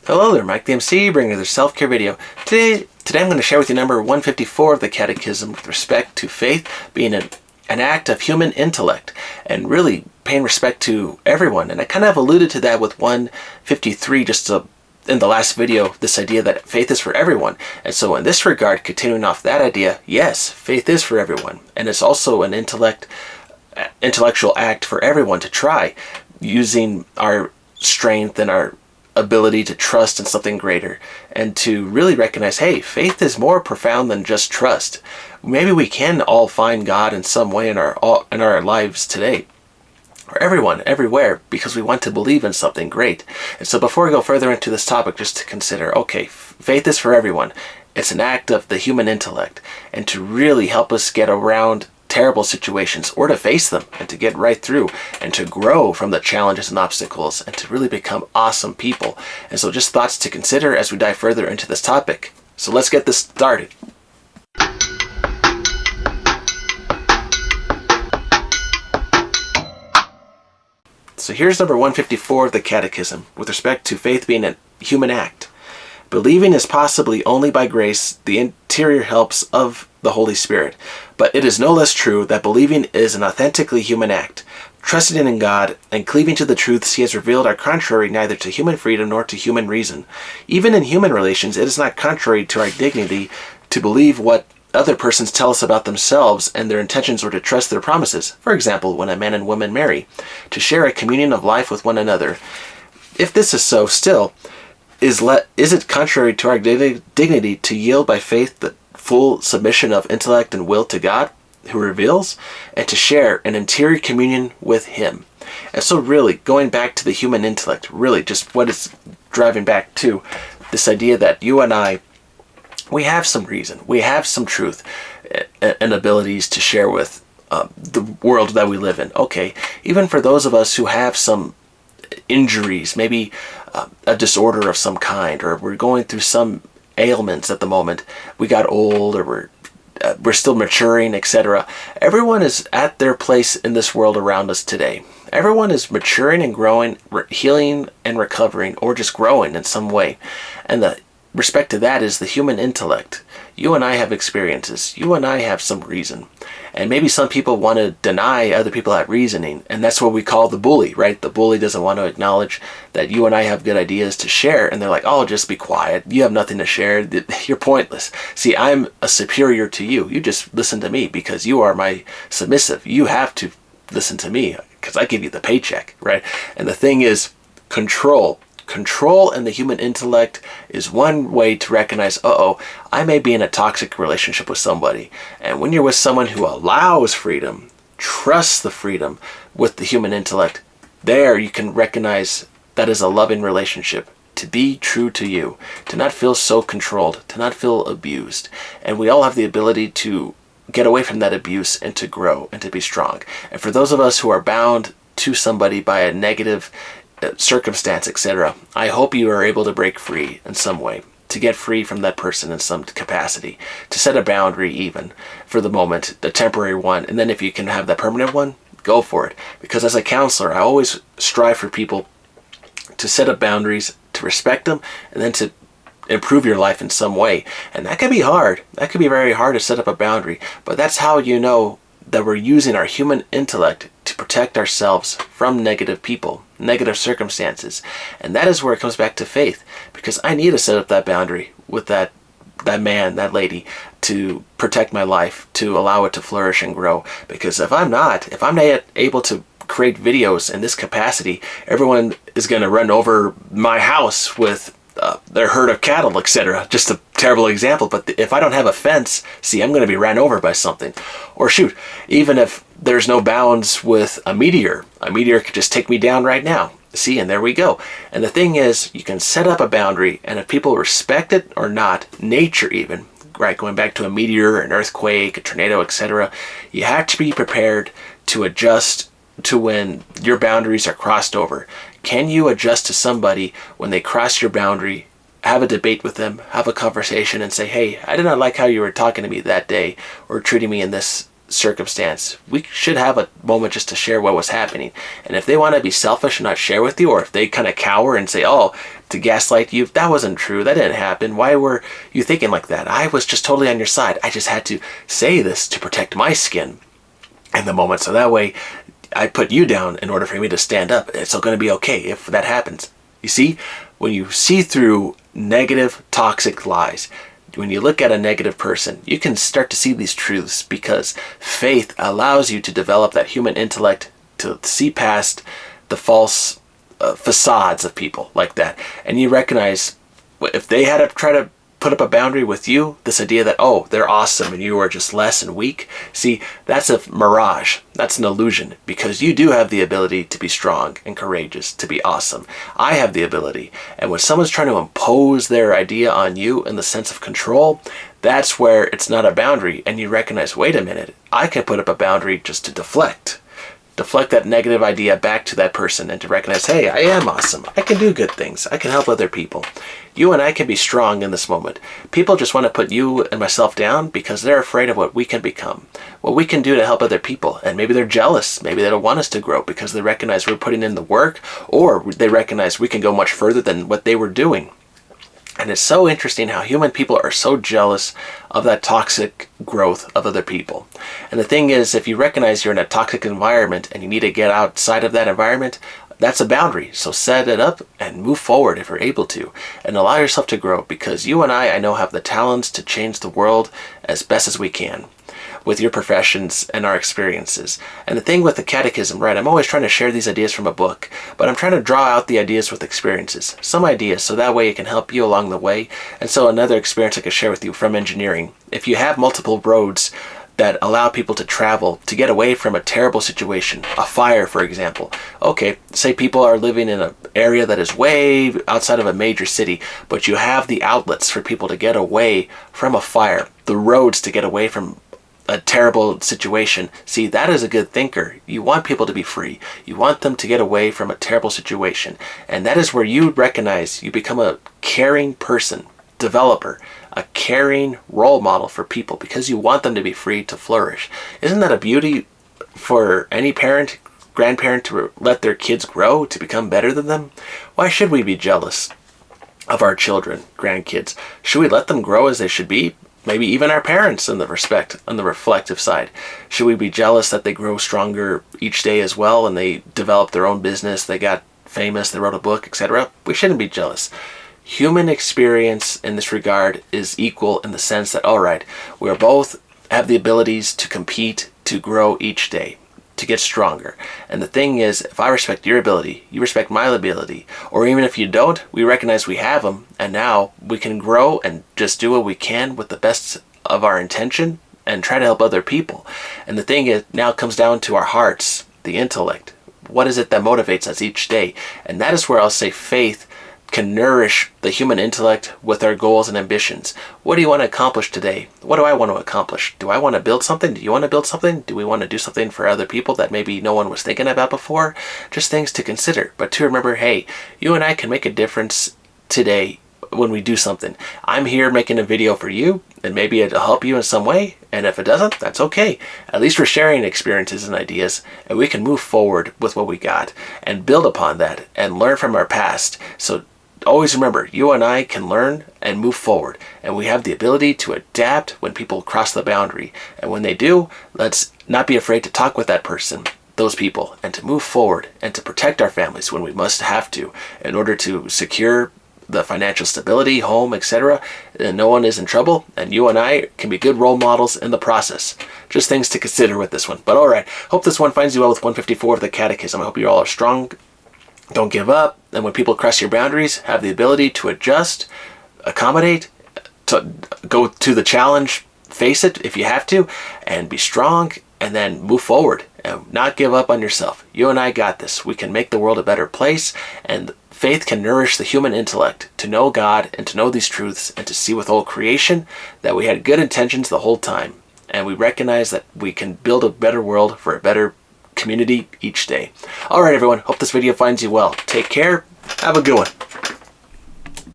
Hello there, Mike the MC, bringing another self-care video. Today I'm going to share with you number 154 of the Catechism with respect to faith being an act of human intellect and really paying respect to everyone. And I kind of alluded to that with 153 in the last video, this idea that faith is for everyone. And so in this regard, continuing off that idea, yes, faith is for everyone. And it's also an intellectual act for everyone to try, using our strength and our ability to trust in something greater and to really recognize, hey, faith is more profound than just trust. Maybe we can all find God in some way in our lives today, or everyone, everywhere, because we want to believe in something great. And so before we go further into this topic, just to consider, okay, faith is for everyone. It's an act of the human intellect, and to really help us get around terrible situations, or to face them and to get right through and to grow from the challenges and obstacles and to really become awesome people. And so just thoughts to consider as we dive further into this topic. So let's get this started. So here's number 154 of the Catechism with respect to faith being a human act. Believing is possibly only by grace, the interior helps of the Holy Spirit. But it is no less true that believing is an authentically human act. Trusting in God and cleaving to the truths He has revealed are contrary neither to human freedom nor to human reason. Even in human relations, it is not contrary to our dignity to believe what other persons tell us about themselves and their intentions, or to trust their promises. For example, when a man and woman marry, to share a communion of life with one another. If this is so, still, is it contrary to our dignity to yield by faith the full submission of intellect and will to God, who reveals, and to share an interior communion with Him? And so really, going back to the human intellect, really just what it's driving back to, this idea that you and I, we have some reason, we have some truth and abilities to share with the world that we live in. Okay, even for those of us who have some injuries, maybe a disorder of some kind, or we're going through some ailments at the moment, we got old, or we're still maturing, etc. Everyone is at their place in this world around us today. Everyone is maturing and growing, healing and recovering, or just growing in some way. And the respect to that is the human intellect. You and I have experiences. You and I have some reason. And maybe some people want to deny other people that reasoning, and that's what we call the bully, right? The bully doesn't want to acknowledge that you and I have good ideas to share, and they're like, oh, just be quiet. You have nothing to share. You're pointless. See, I'm a superior to you. You just listen to me because you are my submissive. You have to listen to me because I give you the paycheck, right? And the thing is, control. Control in the human intellect is one way to recognize, I may be in a toxic relationship with somebody. And when you're with someone who allows freedom, trusts the freedom with the human intellect, there you can recognize that is a loving relationship. To be true to you, to not feel so controlled, to not feel abused. And we all have the ability to get away from that abuse and to grow and to be strong. And for those of us who are bound to somebody by a negative circumstance, etc., I hope you are able to break free in some way, to get free from that person in some capacity, to set a boundary even for the moment, the temporary one, and then if you can have that permanent one, go for it. Because as a counselor, I always strive for people to set up boundaries, to respect them, and then to improve your life in some way. And that can be hard. That can be very hard to set up a boundary, but that's how you know that we're using our human intellect to protect ourselves from negative people, negative circumstances. And that is where it comes back to faith, because I need to set up that boundary with that man, that lady, to protect my life, to allow it to flourish and grow. Because if I'm not able to create videos in this capacity, everyone is going to run over my house with their herd of cattle, etc. Just a terrible example, but if I don't have a fence, see, I'm going to be ran over by something. Or shoot, even if there's no bounds with a meteor could just take me down right now. See, and there we go. And the thing is, you can set up a boundary, and if people respect it or not, nature even, right, going back to a meteor, an earthquake, a tornado, etc., you have to be prepared to adjust to when your boundaries are crossed over. Can you adjust to somebody when they cross your boundary? Have a debate with them, have a conversation and say, hey, I did not like how you were talking to me that day or treating me in this circumstance, we should have a moment just to share what was happening. And if they want to be selfish and not share with you, or if they kind of cower and say, oh, to gaslight you, that wasn't true, that didn't happen, why were you thinking like that? I was just totally on your side. I just had to say this to protect my skin in the moment, so that way I put you down in order for me to stand up. It's all going to be okay if that happens. You see, when you see through negative, toxic lies, when you look at a negative person, you can start to see these truths, because faith allows you to develop that human intellect to see past the false facades of people like that. And you recognize if they had to try to put up a boundary with you, this idea that, oh, they're awesome and you are just less and weak. See, that's a mirage. That's an illusion, because you do have the ability to be strong and courageous, to be awesome. I have the ability. And when someone's trying to impose their idea on you in the sense of control, that's where it's not a boundary, and you recognize, wait a minute, I can put up a boundary just to deflect that negative idea back to that person, and to recognize, hey, I am awesome. I can do good things. I can help other people. You and I can be strong in this moment. People just want to put you and myself down because they're afraid of what we can become, what we can do to help other people. And maybe they're jealous. Maybe they don't want us to grow because they recognize we're putting in the work, or they recognize we can go much further than what they were doing. And it's so interesting how human people are so jealous of that toxic growth of other people. And the thing is, if you recognize you're in a toxic environment and you need to get outside of that environment, that's a boundary. So set it up and move forward if you're able to, and allow yourself to grow, because you and I know, have the talents to change the world as best as we can with your professions and our experiences. And the thing with the Catechism, right, I'm always trying to share these ideas from a book, but I'm trying to draw out the ideas with experiences, some ideas, so that way it can help you along the way. And so another experience I could share with you from engineering. If you have multiple roads that allow people to travel to get away from a terrible situation, a fire, for example. Okay, say people are living in an area that is way outside of a major city, but you have the outlets for people to get away from a fire, the roads to get away from a terrible situation. See, that is a good thinker. You want people to be free. You want them to get away from a terrible situation. And that is where you recognize you become a caring person, developer, a caring role model for people, because you want them to be free to flourish. Isn't that a beauty for any parent, grandparent, to let their kids grow, to become better than them? Why should we be jealous of our children, grandkids? Should we let them grow as they should be? Maybe even our parents on the reflective side. Should we be jealous that they grow stronger each day as well, and they develop their own business, they got famous, they wrote a book, etc.? We shouldn't be jealous. Human experience in this regard is equal in the sense that, all right, we both have the abilities to compete, to grow each day, to get stronger. And the thing is, if I respect your ability, you respect my ability, or even if you don't, we recognize we have them, and now we can grow and just do what we can with the best of our intention and try to help other people. And the thing is, now it comes down to our hearts, the intellect. What is it that motivates us each day? And that is where I'll say faith can nourish the human intellect with our goals and ambitions. What do you want to accomplish today? What do I want to accomplish? Do I want to build something? Do you want to build something? Do we want to do something for other people that maybe no one was thinking about before? Just things to consider. But to remember, hey, you and I can make a difference today when we do something. I'm here making a video for you, and maybe it'll help you in some way. And if it doesn't, that's okay. At least we're sharing experiences and ideas, and we can move forward with what we got and build upon that and learn from our past. So always remember, you and I can learn and move forward, and we have the ability to adapt when people cross the boundary. And when they do, let's not be afraid to talk with that person, those people, and to move forward and to protect our families when we must have to, in order to secure the financial stability, home, etc. And no one is in trouble, and you and I can be good role models in the process. Just things to consider with this one. But all right, hope this one finds you well with 154 of the Catechism. I hope you all are strong. Don't give up, and when people cross your boundaries, have the ability to adjust, accommodate, to go to the challenge, face it if you have to, and be strong, and then move forward and not give up on yourself. You and I got this. We can make the world a better place, and faith can nourish the human intellect to know God and to know these truths and to see with all creation that we had good intentions the whole time, and we recognize that we can build a better world for a better community each day. All right, everyone. Hope this video finds you well. Take care. Have a good one.